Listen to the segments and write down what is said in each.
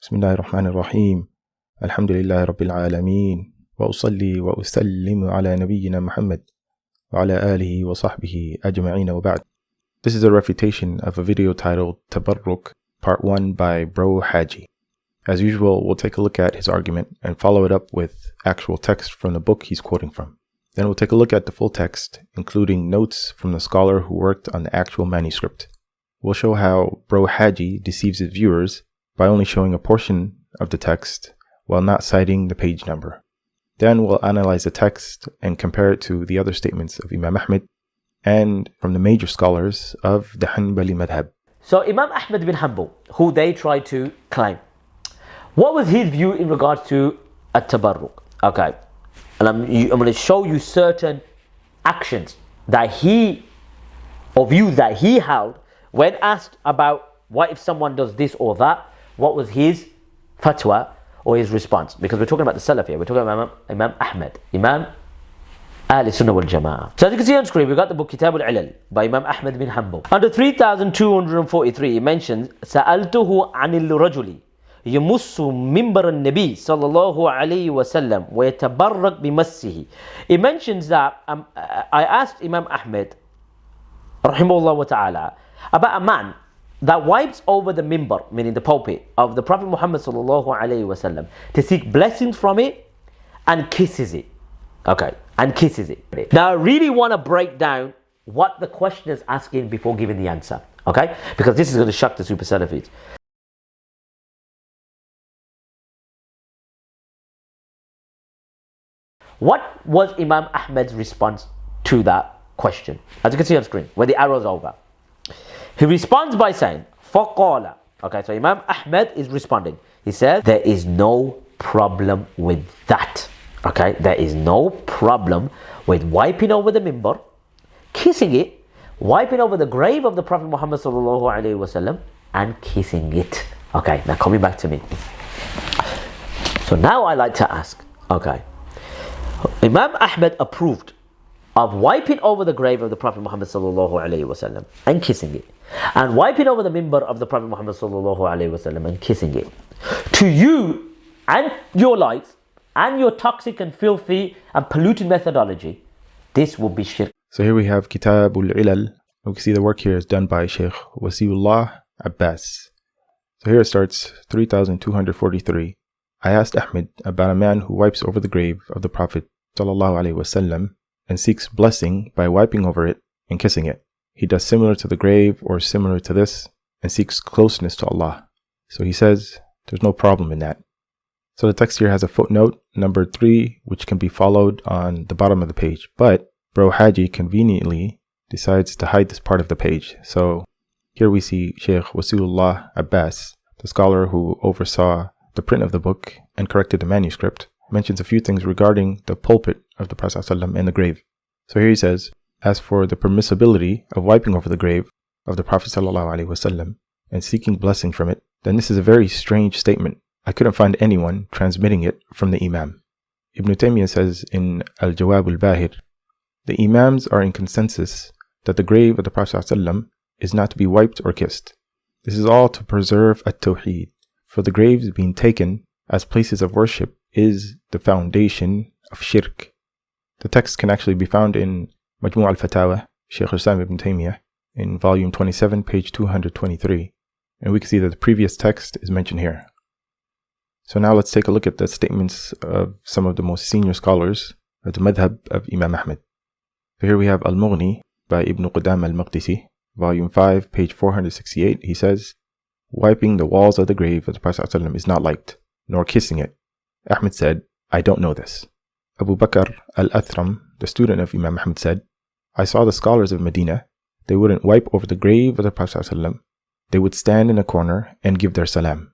بسم الله الرحمن الرحيم الحمد لله رب العالمين وأصلي وأسلم على نبينا محمد وعلى آله وصحبه أجمعين وبعد. This is a refutation of a video titled TABARRUK Part 1 by Bro Hajji. As usual, we'll take a look at his argument and follow it up with actual text from the book he's quoting from. Then we'll take a look at the full text, including notes from the scholar who worked on the actual manuscript. We'll show how Bro Hajji deceives his viewers by only showing a portion of the text while not citing the page number. Then we'll analyze the text and compare it to the other statements of Imam Ahmed and from the major scholars of the Hanbali madhab. So Imam Ahmed bin Hanbal, who they try to claim, what was his view in regards to at-tabarruk? Okay, and I'm going to show you certain actions that views that he held when asked about what if someone does this or that. What was his fatwa or his response? Because we're talking about the Salaf here. We're talking about Imam Ahmed, Imam Ahl-Sunnah wal Jama'ah. So as you can see on screen, we've got the book Kitab al-Ilal by Imam Ahmed bin Hanbal. Under 3243, he mentions سألته عن الرجل يمس منبر النبي صلى الله عليه وسلم ويتبرك بمسه. He mentions that I asked Imam Ahmed rahimahullah wa ta'ala about a man that wipes over the mimbar, meaning the pulpit of the Prophet Muhammad sallallahu alaihi wasallam, to seek blessings from it and kisses it. Okay, and kisses it. Now I really want to break down what the question is asking before giving the answer. Okay, because this is going to shock the super Salafis. What was Imam Ahmed's response to that question? As you can see on screen, where the arrow is over. He responds by saying, فَقَالَ. Okay, so Imam Ahmed is responding. He says, there is no problem with that. Okay, there is no problem with wiping over the mimbar, kissing it, wiping over the grave of the Prophet Muhammad sallallahu alaihi wasallam, and kissing it. Okay, now coming back to me. So now I like to ask, okay, Imam Ahmed approved of wiping over the grave of the Prophet Muhammad sallallahu alaihi wasallam and kissing it, and wiping over the mimbar of the Prophet Muhammad sallallahu alaihi wasallam and kissing it. To you and your lights and your toxic and filthy and polluted methodology, this will be shirk. So here we have Kitab al-Ilal. We can see the work here is done by Sheikh Wasiullah Abbas. So here it starts 3243. I asked Ahmed about a man who wipes over the grave of the Prophet sallallahu alaihi wasallam and seeks blessing by wiping over it and kissing it. He does similar to the grave or similar to this and seeks closeness to Allah. So he says there's no problem in that. So the text here has a footnote, number 3, which can be followed on the bottom of the page. But Bro Hajji conveniently decides to hide this part of the page. So here we see Sheikh Wasiullah Abbas, the scholar who oversaw the print of the book and corrected the manuscript, mentions a few things regarding the pulpit of the Prophet ﷺ and the grave. So here he says, as for the permissibility of wiping over the grave of the Prophet ﷺ and seeking blessing from it, then this is a very strange statement. I couldn't find anyone transmitting it from the Imam. Ibn Taymiyyah says in Al-Jawab al-Bahir, the Imams are in consensus that the grave of the Prophet ﷺ is not to be wiped or kissed. This is all to preserve at-Tawheed, for the graves being taken as places of worship is the foundation of shirk. The text can actually be found in Majmoo al-Fatawwa, Shaykh Islam ibn Taymiyyah, in volume 27, page 223. And we can see that the previous text is mentioned here. So now let's take a look at the statements of some of the most senior scholars of the madhab of Imam Ahmed. So here we have Al-Mughni by Ibn Qudama al-Maqdisi, volume 5, page 468. He says, wiping the walls of the grave of the Prophet ﷺ is not liked, nor kissing it. Ahmed said, I don't know this. Abu Bakr al-Athram, the student of Imam Ahmed, said, I saw the scholars of Medina. They wouldn't wipe over the grave of the Prophet ﷺ. They would stand in a corner and give their salam.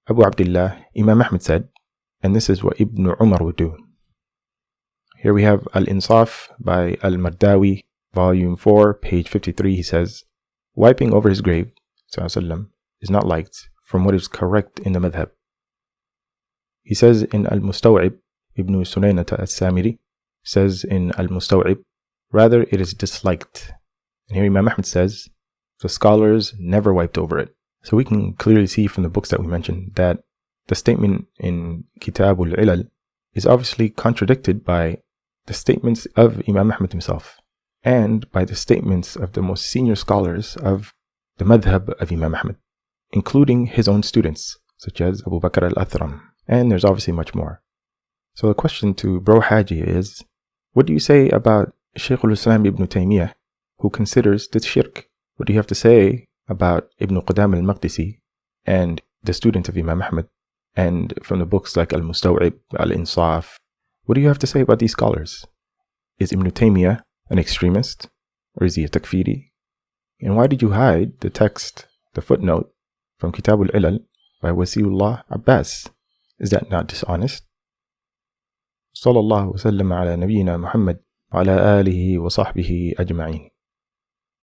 Abu Abdullah, Imam Ahmed said, and this is what Ibn Umar would do. Here we have Al-Insaf by Al-Mardawi, volume 4, page 53. He says, wiping over his grave ﷺ is not liked from what is correct in the madhab. He says in Al-Mustaw'ib, Ibn Sunaynata al-Samiri says in Al-Mustaw'ib, rather it is disliked. And here Imam Ahmed says, the scholars never wiped over it. So we can clearly see from the books that we mentioned that the statement in Kitab al-Ilal is obviously contradicted by the statements of Imam Ahmed himself and by the statements of the most senior scholars of the madhab of Imam Ahmed, including his own students, such as Abu Bakr al-Athram, and there's obviously much more. So the question to Bro Hajji is, what do you say about Shaykh al-Islam ibn Taymiyyah, who considers this shirk? What do you have to say about Ibn Qudama al-Maqdisi and the student of Imam Ahmed, and from the books like Al-Mustaw'ib, Al-Insaf? What do you have to say about these scholars? Is Ibn Taymiyyah an extremist, or is he a takfiri? And why did you hide the text, the footnote, from Kitab al-Ilal by Wasiullah Abbas? Is that not dishonest? صلى الله وسلم على نبينا محمد وعلى آله وصحبه أجمعين.